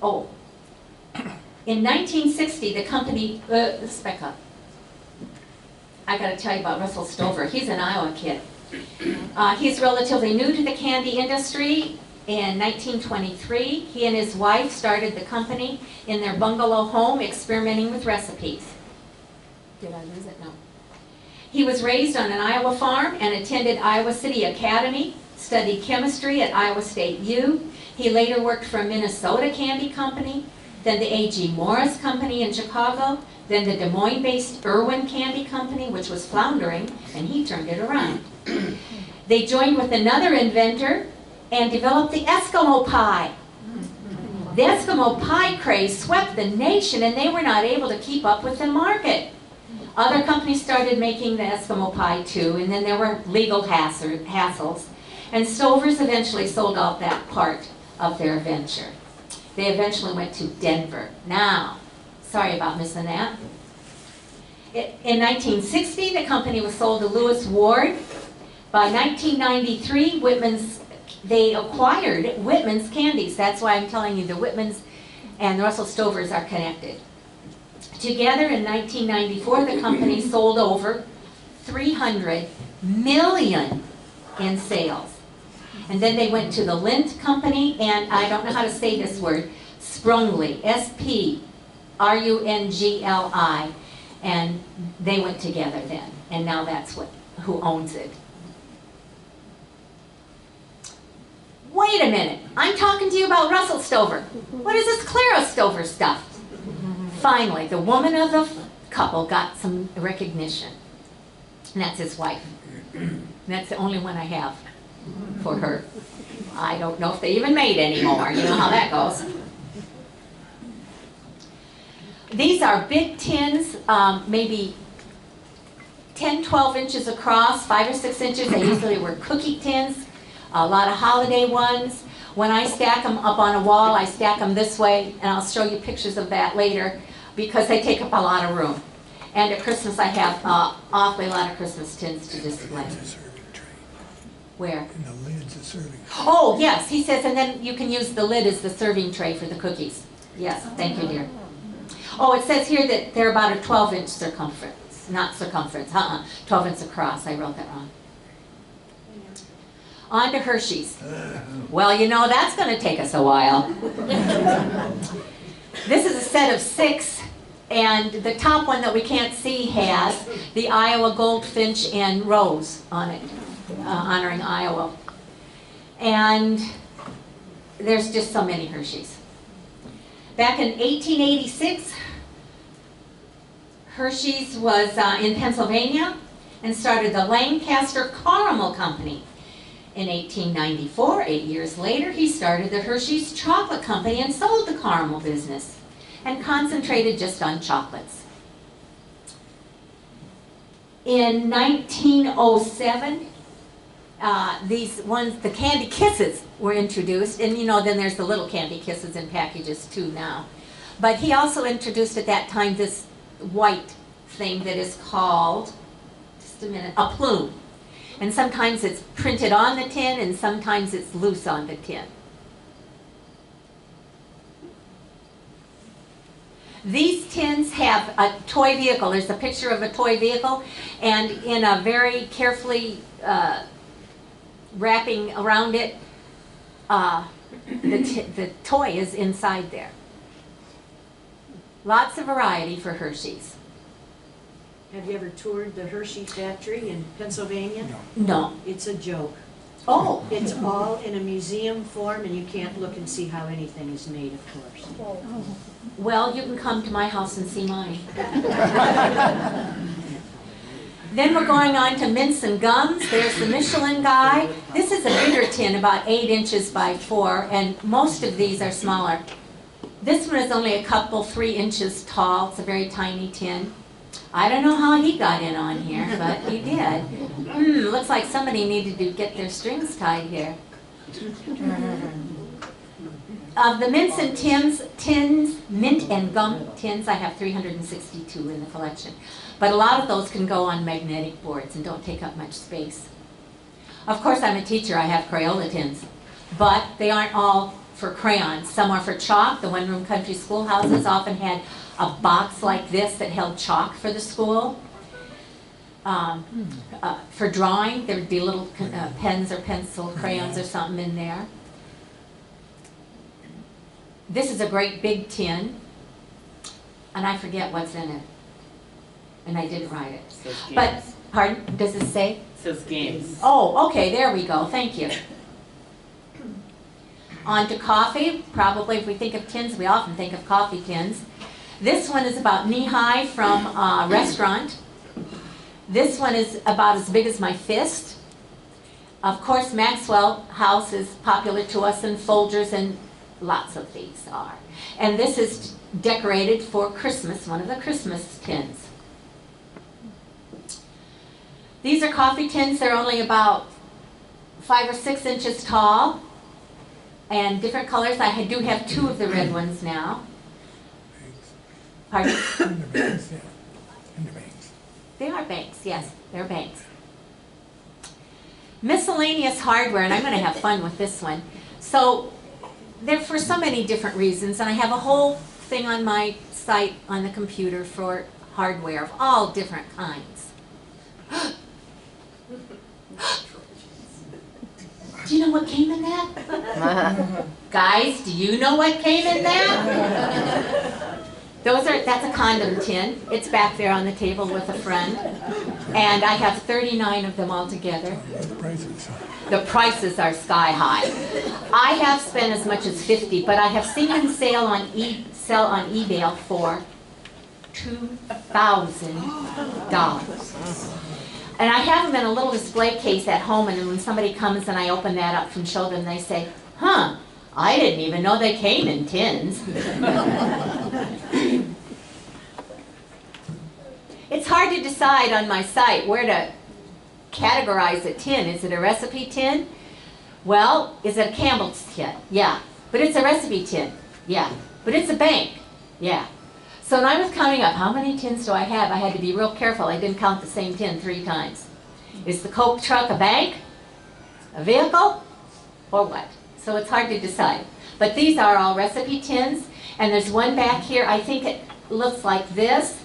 Oh, in 1960, the company, let's back up. I got to tell you about Russell Stover. He's an Iowa kid. He's relatively new to the candy industry. In 1923, he and his wife started the company in their bungalow home, experimenting with recipes. Did I lose it? No. He was raised on an Iowa farm and attended Iowa City Academy, studied chemistry at Iowa State U. He later worked for a Minnesota candy company, then the A.G. Morris Company in Chicago, then the Des Moines-based Irwin Candy Company, which was floundering, and he turned it around. They joined with another inventor and developed the Eskimo pie. The Eskimo pie craze swept the nation, and they were not able to keep up with the market. Other companies started making the Eskimo pie too, and then there were legal hassles, and Stover's eventually sold out that part of their venture. They eventually went to Denver. Now, sorry about missing that. In 1960, the company was sold to Lewis Ward. By 1993, they acquired Whitman's Candies. That's why I'm telling you the Whitman's and the Russell Stovers are connected. Together in 1994, the company sold over $300 million in sales. And then they went to the Lindt Company, and I don't know how to say this word, Sprungli, S-P-R-U-N-G-L-I, and they went together then, and now that's who owns it. Wait a minute, I'm talking to you about Russell Stover. What is this Clara Stover stuff? Finally, the woman of the couple got some recognition. And that's his wife. And that's the only one I have for her. I don't know if they even made any more. You know how that goes. These are big tins, maybe 10, 12 inches across, 5 or 6 inches. They usually were cookie tins, a lot of holiday ones. When I stack them up on a wall, I stack them this way, and I'll show you pictures of that later, because they take up a lot of room. And at Christmas, I have awfully a lot of Christmas tins to display. Where? And the lid's a serving. Oh, yes, he says, and then you can use the lid as the serving tray for the cookies. Yes, thank you, dear. Oh, it says here that they're about a 12-inch circumference. Not circumference, 12 inches across. I wrote that wrong. On to Hershey's. Well, you know, that's going to take us a while. This is a set of 6, and the top one that we can't see has the Iowa goldfinch and rose on it, honoring Iowa. And there's just so many Hershey's. Back in 1886, Hershey's was in Pennsylvania and started the Lancaster Caramel Company. In 1894, 8 years later, he started the Hershey's Chocolate Company and sold the caramel business and concentrated just on chocolates. In 1907, these ones, the Candy Kisses, were introduced, and you know, then there's the little Candy Kisses in packages too now. But he also introduced at that time this white thing that is called, just a minute, a plume. And sometimes it's printed on the tin, and sometimes it's loose on the tin. These tins have a toy vehicle. There's a picture of a toy vehicle, and in a very carefully wrapping around it, the toy is inside there. Lots of variety for Hershey's. Have you ever toured the Hershey factory in Pennsylvania? No. It's a joke. Oh. It's all in a museum form, and you can't look and see how anything is made, of course. Well, you can come to my house and see mine. Then we're going on to mints and gums. There's the Michelin guy. This is a bigger tin, about 8 inches by 4, and most of these are smaller. This one is only a couple, 3 inches tall. It's a very tiny tin. I don't know how he got in on here, but he did. Looks like somebody needed to get their strings tied here. Of the mints and tins, mint and gum tins, I have 362 in the collection. But a lot of those can go on magnetic boards and don't take up much space. Of course, I'm a teacher. I have Crayola tins. But they aren't all for crayons. Some are for chalk. The one-room country schoolhouses often had a box like this that held chalk for the school. For drawing, there would be little pens or pencil crayons or something in there. This is a great big tin, and I forget what's in it, and I didn't write it. But, pardon, does it say? It says games. Oh, okay, there we go, thank you. On to coffee. Probably if we think of tins, we often think of coffee tins. This one is about knee-high from a restaurant. This one is about as big as my fist. Of course, Maxwell House is popular to us, and Folgers, and lots of these are. And this is decorated for Christmas, one of the Christmas tins. These are coffee tins. They're only about 5 or 6 inches tall, and different colors. I do have 2 of the red ones now. Pardon? Banks, yeah. In the banks. They are banks, yes, they're banks. Miscellaneous hardware, and I'm going to have fun with this one. So they're for so many different reasons, and I have a whole thing on my site on the computer for hardware of all different kinds. Do you know what came in that? Guys, do you know what came in that? That's a condom tin. It's back there on the table with a friend. And I have 39 of them all together. The prices. The prices are sky high. I have spent as much as 50, but I have seen them sell on eBay for $2,000. And I have them in a little display case at home, and when somebody comes and I open that up and show them, they say, huh, I didn't even know they came in tins. It's hard to decide on my site where to categorize a tin. Is it a recipe tin? Well, is it a Campbell's tin? Yeah. But it's a recipe tin? Yeah. But it's a bank? Yeah. So when I was counting up how many tins do I have, I had to be real careful. I didn't count the same tin 3 times. Is the Coke truck a bank, a vehicle, or what? So it's hard to decide. But these are all recipe tins, and there's one back here. I think it looks like this.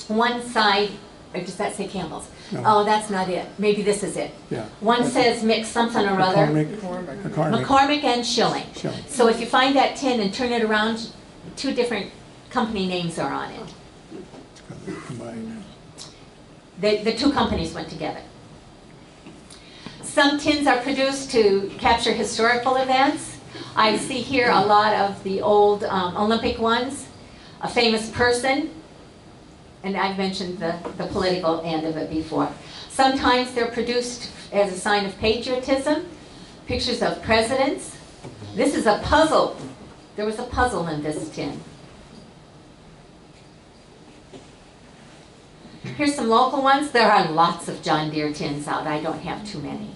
One side, or does that say Campbell's? No. Oh, that's not it. Maybe this is it. Yeah. One says mix something or other. McCormick. McCormick and Schilling. Schilling. So if you find that tin and turn it around, 2 different company names are on it. Combined. The 2 companies went together. Some tins are produced to capture historical events. I see here a lot of the old Olympic ones, a famous person, and I've mentioned the political end of it before. Sometimes they're produced as a sign of patriotism, pictures of presidents. This is a puzzle. There was a puzzle in this tin. Here's some local ones. There are lots of John Deere tins out. I don't have too many.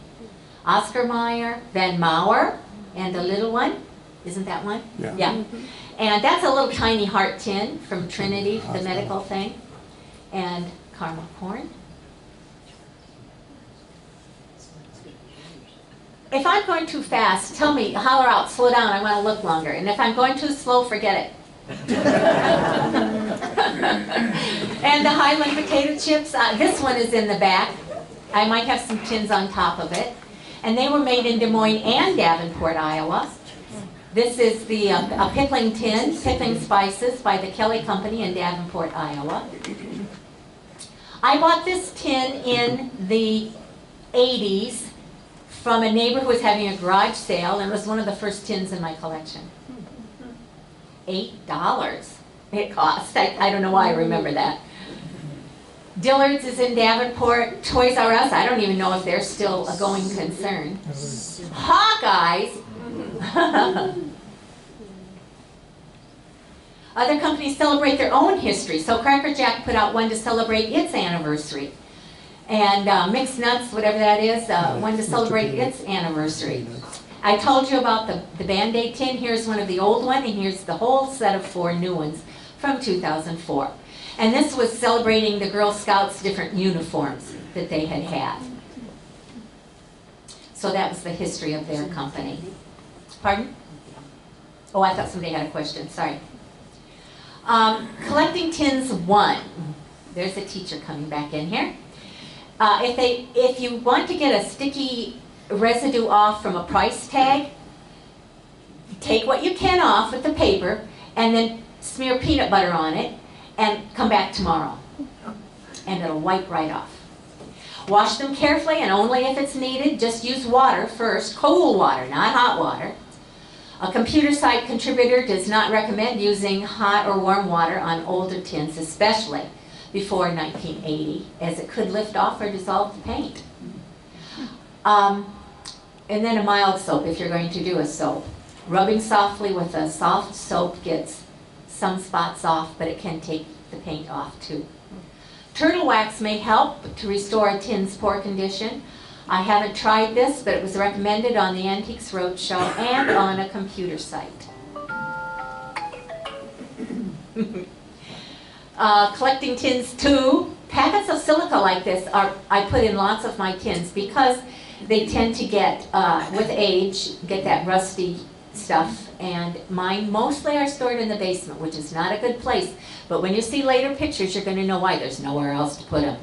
Oscar Mayer, Van Mauer, and the little one. Isn't that one? Yeah. Yeah. And that's a little tiny heart tin from Trinity, the medical thing. And caramel corn. If I'm going too fast, tell me, holler out, slow down, I want to look longer. And if I'm going too slow, forget it. And the Highland potato chips, this one is in the back. I might have some tins on top of it. And they were made in Des Moines and Davenport, Iowa. This is the a pickling tin, pickling spices by the Kelly Company in Davenport, Iowa. I bought this tin in the 80s from a neighbor who was having a garage sale, and it was one of the first tins in my collection. $8 it cost. I don't know why I remember that. Dillard's is in Davenport. Toys R Us, I don't even know if they're still a going concern. Hawkeyes. Other companies celebrate their own history. So Cracker Jack put out one to celebrate its anniversary. And Mixed Nuts, whatever that is, one to celebrate its anniversary. I told you about the Band-Aid tin. Here's one of the old ones, and here's the whole set of 4 new ones from 2004. And this was celebrating the Girl Scouts' different uniforms that they had had. So that was the history of their company. Pardon? Oh, I thought somebody had a question. Sorry. Collecting tins 1. There's a teacher coming back in here. If you want to get a sticky residue off from a price tag, take what you can off with the paper and then smear peanut butter on it and come back tomorrow. And it'll wipe right off. Wash them carefully, and only if it's needed. Just use water first, cold water, not hot water. A computer site contributor does not recommend using hot or warm water on older tins, especially before 1980, as it could lift off or dissolve the paint. And then a mild soap if you're going to do a soap. Rubbing softly with a soft soap gets some spots off, but it can take the paint off too. Turtle wax may help to restore a tin's poor condition. I haven't tried this, but it was recommended on the Antiques Roadshow and on a computer site. Collecting tins 2. Packets of silica like this I put in lots of my tins because they tend to get, with age, get that rusty stuff. And mine mostly are stored in the basement, which is not a good place. But when you see later pictures, you're going to know why. There's nowhere else to put them.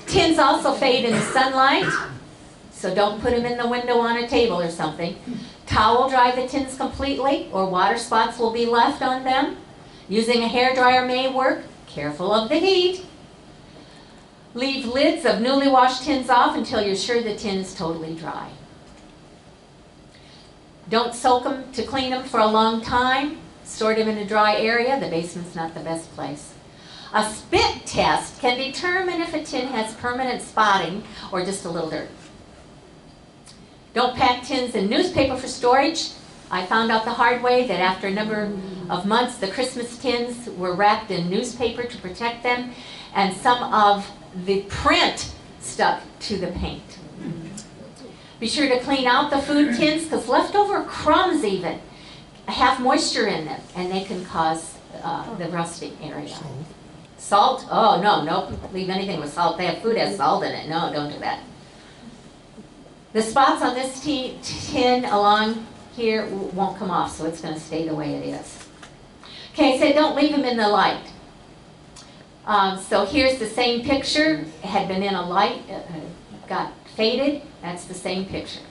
Tins also fade in the sunlight. so don't put them in the window on a table or something. Towel dry the tins completely, or water spots will be left on them. Using a hairdryer may work. Careful of the heat. Leave lids of newly washed tins off until you're sure the tin is totally dry. Don't soak them to clean them for a long time. Store them in a dry area. The basement's not the best place. A spit test can determine if a tin has permanent spotting or just a little dirt. Don't pack tins in newspaper for storage. I found out the hard way that after a number of months, the Christmas tins were wrapped in newspaper to protect them, and some of the print stuck to the paint. Be sure to clean out the food tins, because leftover crumbs even have moisture in them, and they can cause the rusting area. Salt? Oh, no, don't leave anything with salt. They have food has salt in it. No, don't do that. The spots on this tin along here won't come off, so it's going to stay the way it is. Okay, so don't leave them in the light. So here's the same picture. It had been in a light, got faded. That's the same picture.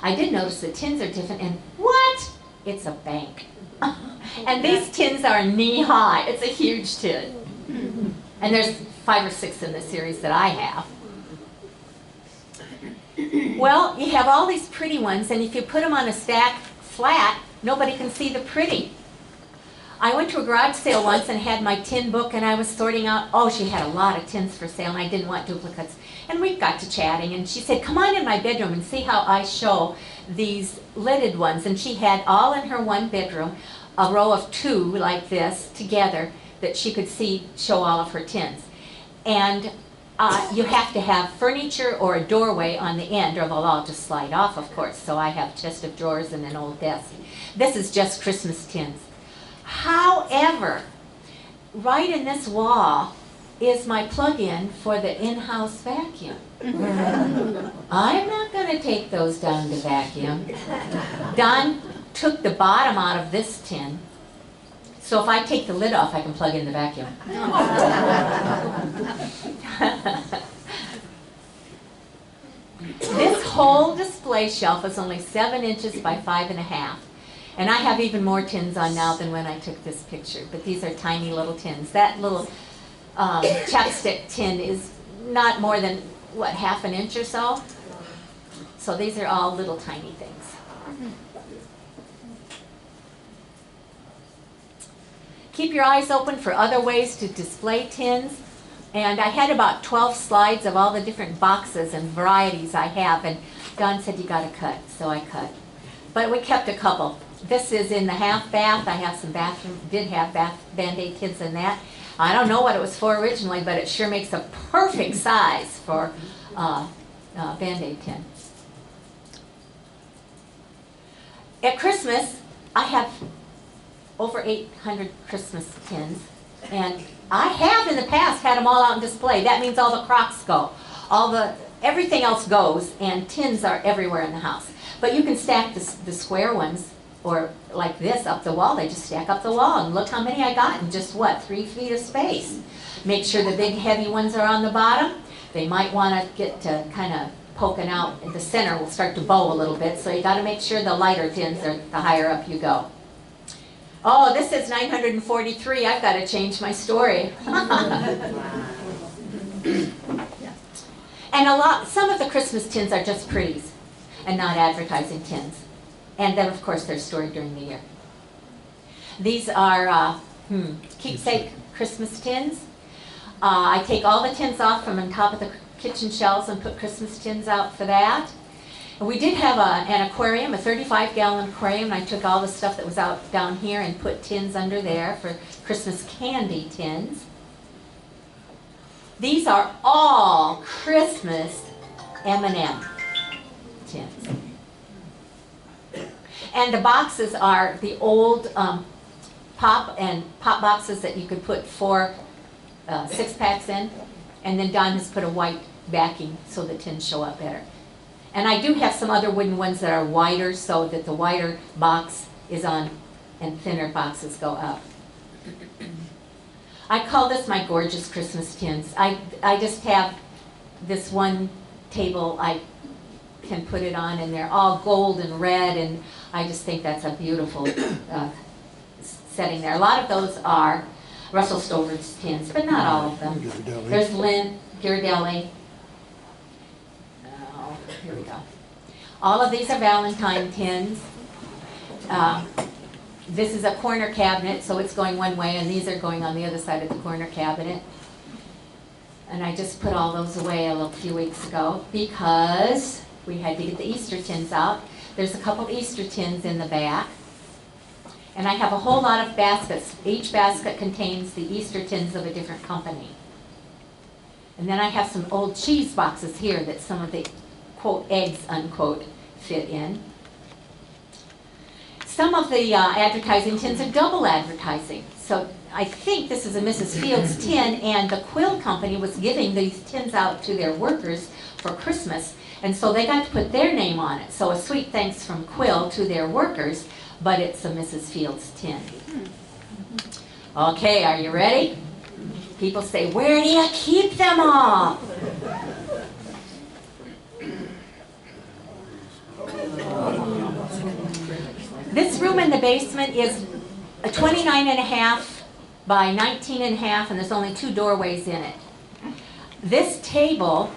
I did notice the tins are different, and what? It's a bank. And these tins are knee high. It's a huge tin. And there's 5 or 6 in the series that I have. Well, you have all these pretty ones, and if you put them on a stack flat, nobody can see the pretty. I went to a garage sale once and had my tin book, and I was sorting out, oh, she had a lot of tins for sale, and I didn't want duplicates. And we got to chatting, and she said, come on in my bedroom and see how I show these lidded ones. And she had all in her one bedroom, a row of 2 like this together that she could show all of her tins. And you have to have furniture or a doorway on the end, or they'll all just slide off, of course. So I have chest of drawers and an old desk. This is just Christmas tins. However, right in this wall is my plug-in for the in-house vacuum. I'm not going to take those down to vacuum. Don took the bottom out of this tin, so if I take the lid off, I can plug in the vacuum. This whole display shelf is only 7 inches by 5.5. And I have even more tins on now than when I took this picture. But these are tiny little tins. That little chapstick tin is not more than, what, 1/2 inch or so? So these are all little tiny things. Keep your eyes open for other ways to display tins. And I had about 12 slides of all the different boxes and varieties I have. And Don said, you got to cut. So I cut. But we kept a couple. This is in the half bath. I have some did have Band-Aid tins in that. I don't know what it was for originally, but it sure makes a perfect size for Band-Aid tin. At Christmas, I have over 800 Christmas tins, and I have in the past had them all out on display. That means all the Crocs go. Everything else goes, and tins are everywhere in the house. But you can stack the square ones, or like this, up the wall. They just stack up the wall, and look how many I got in just, 3 feet of space. Make sure the big heavy ones are on the bottom. They might want to get to kind of poking out. The center will start to bow a little bit, so you got to make sure the lighter tins are the higher up you go. Oh, this is 943. I've got to change my story. And some of the Christmas tins are just pretties and not advertising tins. And then, of course, they're stored during the year. These are keepsake Christmas tins. I take all the tins off from on top of the kitchen shelves and put Christmas tins out for that. And we did have an aquarium, a 35-gallon aquarium. I took all the stuff that was out down here and put tins under there for Christmas candy tins. These are all Christmas M&M tins. And the boxes are the old pop boxes that you could put 4 6-packs in. And then Don has put a white backing so the tins show up better. And I do have some other wooden ones that are wider so that the wider box is on and thinner boxes go up. I call this my gorgeous Christmas tins. I just have this one table. I can put it on, and they're all gold and red, and I just think that's a beautiful setting there. A lot of those are Russell Stover's tins, but not all of them. Ghirardelli. There's Lint, Ghirardelli. Oh, here we go. All of these are Valentine tins. This is a corner cabinet, so it's going one way, and these are going on the other side of the corner cabinet. And I just put all those away a few weeks ago because we had to get the Easter tins out. There's a couple Easter tins in the back. And I have a whole lot of baskets. Each basket contains the Easter tins of a different company. And then I have some old cheese boxes here that some of the, quote, eggs, unquote, fit in. Some of the advertising tins are double advertising. So I think this is a Mrs. Fields tin, and the Quill Company was giving these tins out to their workers for Christmas, and so they got to put their name on it. So a sweet thanks from Quill to their workers, but it's a Mrs. Fields tin. Okay, are you ready? People say, where do you keep them all? This room in the basement is a 29.5 by 19.5, and there's only 2 doorways in it. This table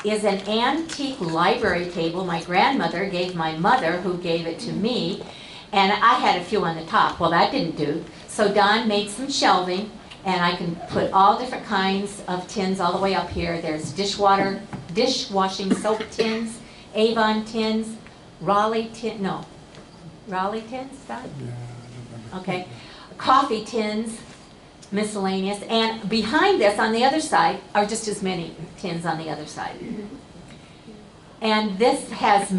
is an antique library table my grandmother gave my mother, who gave it to me, and I had a few on the top. Well, that didn't do. So Don made some shelving, and I can put all different kinds of tins all the way up here. There's dishwashing soap tins, Avon tins, Raleigh tins, Don? Yeah, Okay. Coffee tins, miscellaneous, and behind this, on the other side, are just as many tins on the other side. And this has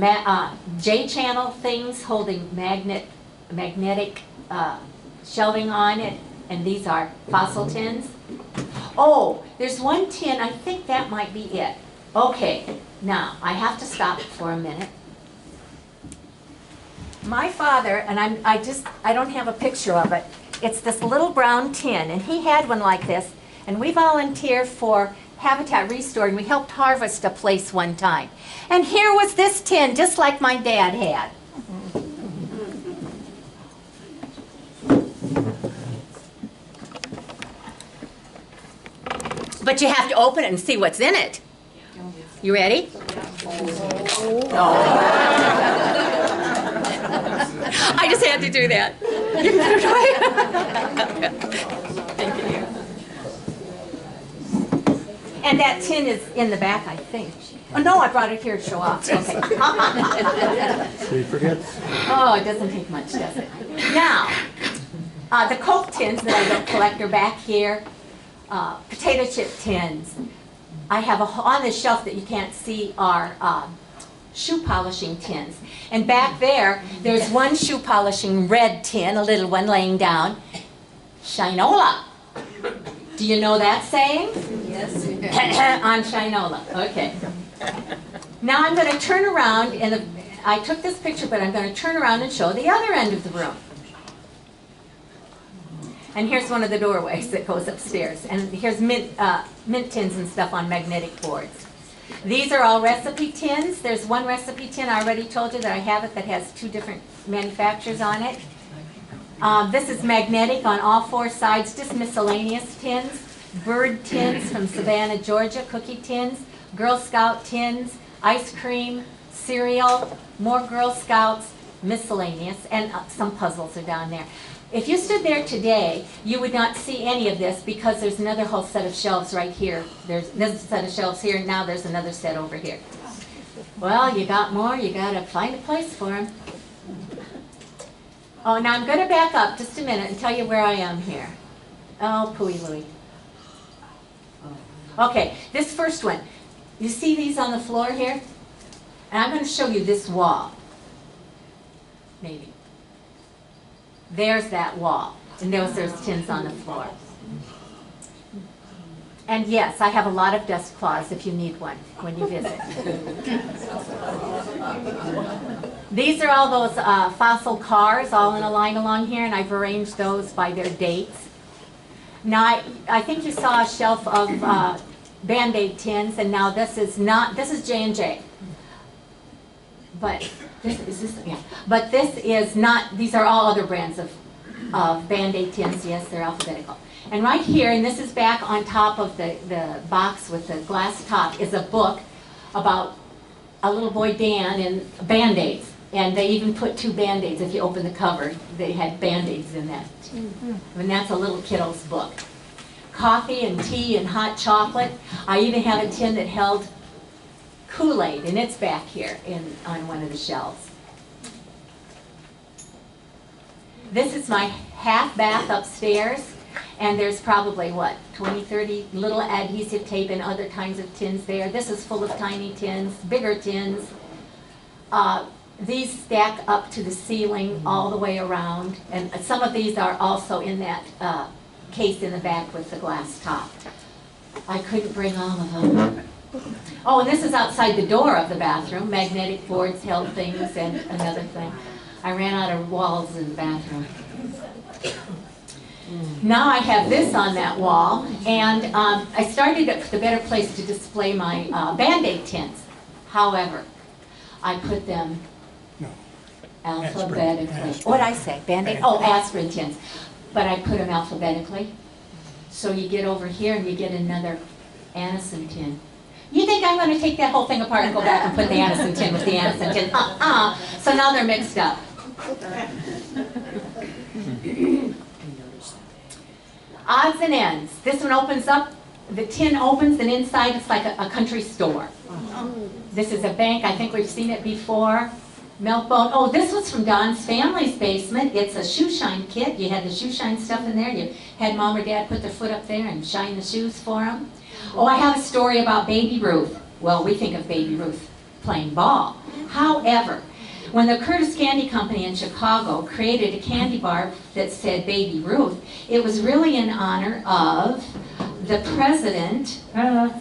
J-channel things holding magnetic shelving on it, and these are fossil tins. Oh, there's one tin, I think that might be it. Okay, now, I have to stop for a minute. My father, and I don't have a picture of it, it's this little brown tin, and he had one like this, and we volunteered for Habitat Restored, and we helped harvest a place one time. And here was this tin, just like my dad had. But you have to open it and see what's in it. You ready? I just had to do that. Thank you. And that tin is in the back, I think. Oh, no, I brought it here to show off. Okay. So he forgets. Oh, it doesn't take much, does it? Now, the Coke tins that I don't collect are back here. Potato chip tins. I have on the shelf that you can't see are shoe polishing tins. And back there, there's one shoe polishing red tin, a little one laying down. Shinola. Do you know that saying? Yes. On Shinola. Okay. Now I'm going to turn around, and I took this picture, but I'm going to turn around and show the other end of the room. And here's one of the doorways that goes upstairs. And here's mint tins and stuff on magnetic boards. These are all recipe tins. There's one recipe tin, I already told you that I have it, that has 2 different manufacturers on it. This is magnetic on all 4 sides, just miscellaneous tins. Bird tins from Savannah, Georgia, cookie tins, Girl Scout tins, ice cream, cereal, more Girl Scouts, miscellaneous, and some puzzles are down there. If you stood there today, you would not see any of this because there's another whole set of shelves right here. There's a set of shelves here, and now there's another set over here. Well, you got more, you got to find a place for them. Oh, now I'm going to back up just a minute and tell you where I am here. Oh, pooey Louie. Okay, this first one. You see these on the floor here? And I'm going to show you this wall. Maybe. There's that wall, and there's tins on the floor. And yes, I have a lot of dust claws if you need one when you visit. These are all those fossil cars all in a line along here, and I've arranged those by their dates. Now, I think you saw a shelf of Band-Aid tins, and now this is J&J. but but this is not, these are all other brands of Band-Aid tins. Yes, they're alphabetical. And right here, and this is back on top of the box with the glass top, is a book about a little boy Dan and Band-Aids. And they even put 2 Band-Aids. If you open the cover, they had Band-Aids in that. And that's a little kiddo's book. Coffee and tea and hot chocolate. I even have a tin that held Kool-Aid, and it's back here on one of the shelves. This is my half bath upstairs, and there's probably, what, 20, 30 little adhesive tape and other kinds of tins there. This is full of tiny tins, bigger tins. These stack up to the ceiling all the way around, and some of these are also in that case in the back with the glass top. I couldn't bring all of them. Oh, and this is outside the door of the bathroom. Magnetic boards held things and another thing. I ran out of walls in the bathroom. Now I have this on that wall, and I started at the better place to display my Band-Aid tins. However, I put them alphabetically. What did I say? Band-Aid? Oh, aspirin tins. But I put them alphabetically. So you get over here and you get another Anison tin. You think I'm going to take that whole thing apart and go back and put the Anison tin with the Anison tin? So now they're mixed up. Odds and ends. This one opens up, the tin opens, and inside it's like a country store. This is a bank. I think we've seen it before. Milk bone. Oh, this was from Don's family's basement. It's a shoe shine kit. You had the shoe shine stuff in there. You had mom or dad put their foot up there and shine the shoes for them. Oh, I have a story about Baby Ruth. Well, we think of Baby Ruth playing ball. However, when the Curtis Candy Company in Chicago created a candy bar that said Baby Ruth, it was really in honor of the president,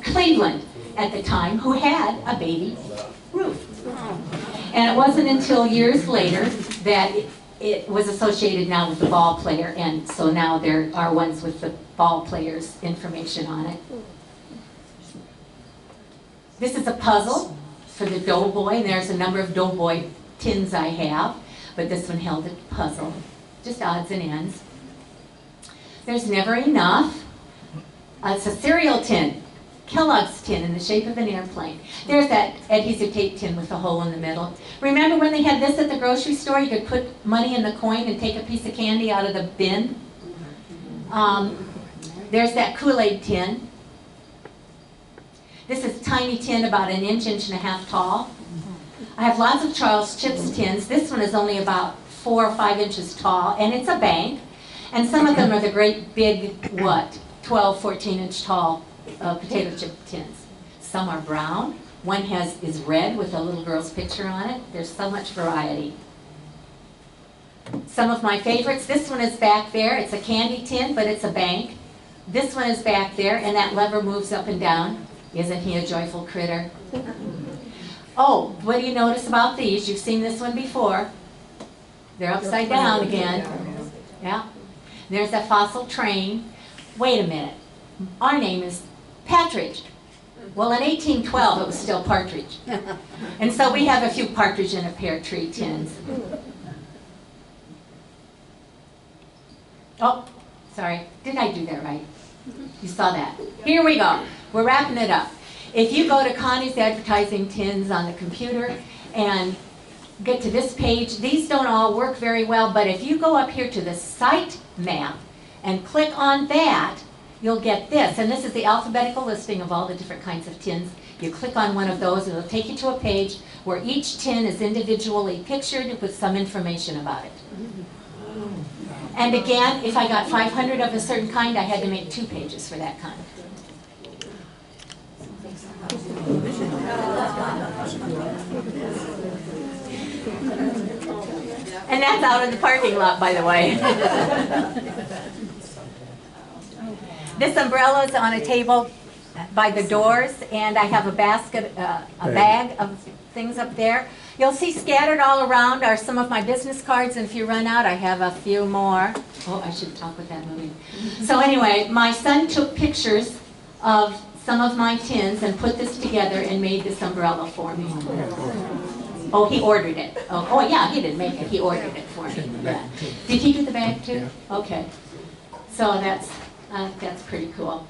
Cleveland, at the time, who had a Baby Ruth. And it wasn't until years later that it was associated now with the ball player, and so now there are ones with the ball player's information on it. This is a puzzle for the Doughboy, and there's a number of Doughboy tins I have, but this one held a puzzle, just odds and ends. There's never enough. It's a cereal tin, Kellogg's tin in the shape of an airplane. There's that adhesive tape tin with a hole in the middle. Remember when they had this at the grocery store? You could put money in the coin and take a piece of candy out of the bin. There's that Kool-Aid tin. This is a tiny tin, about an inch, inch and a half tall. I have lots of Charles Chips tins. This one is only about 4 or 5 inches tall, and it's a bank. And some of them are the great big, 12, 14-inch tall potato chip tins. Some are brown. One is red with a little girl's picture on it. There's so much variety. Some of my favorites. This one is back there. It's a candy tin, but it's a bank. This one is back there, and that lever moves up and down. Isn't he a joyful critter? Oh, what do you notice about these? You've seen this one before. They're upside down again. Yeah. There's that fossil train. Wait a minute. Our name is Patridge. Well, in 1812, it was still Partridge. And so we have a few partridge in a pear tree tins. Oh, sorry. Did I do that right? You saw that. Here we go. We're wrapping it up. If you go to Connie's advertising tins on the computer and get to this page, these don't all work very well, but if you go up here to the site map and click on that, you'll get this. And this is the alphabetical listing of all the different kinds of tins. You click on one of those, and it'll take you to a page where each tin is individually pictured with some information about it. And again, if I got 500 of a certain kind, I had to make 2 pages for that kind. And that's out in the parking lot, by the way. This umbrella is on a table by the doors, and I have a basket, a bag of things up there. You'll see scattered all around are some of my business cards, and if you run out, I have a few more. Oh, I should talk with that movie. So anyway, my son took pictures of some of my tins and put this together and made this umbrella for me. Oh, he ordered it. Oh, yeah, he didn't make it. He ordered it for me. In the back, too. Did he do the bag too? Okay. So that's pretty cool.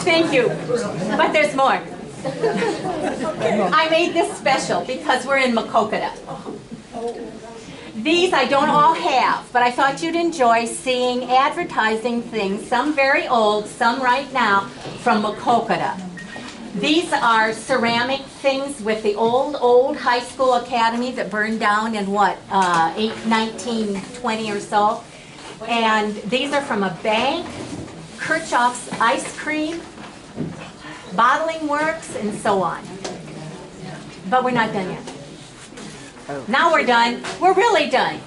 Thank you. But there's more. I made this special because we're in Makokata. These I don't all have, but I thought you'd enjoy seeing advertising things, some very old, some right now, from Makokata. These are ceramic things with the old high school academy that burned down in what, 1920 or so. And these are from a bank, Kirchhoff's ice cream, bottling works, and so on. But we're not done yet. Now we're done. We're really done.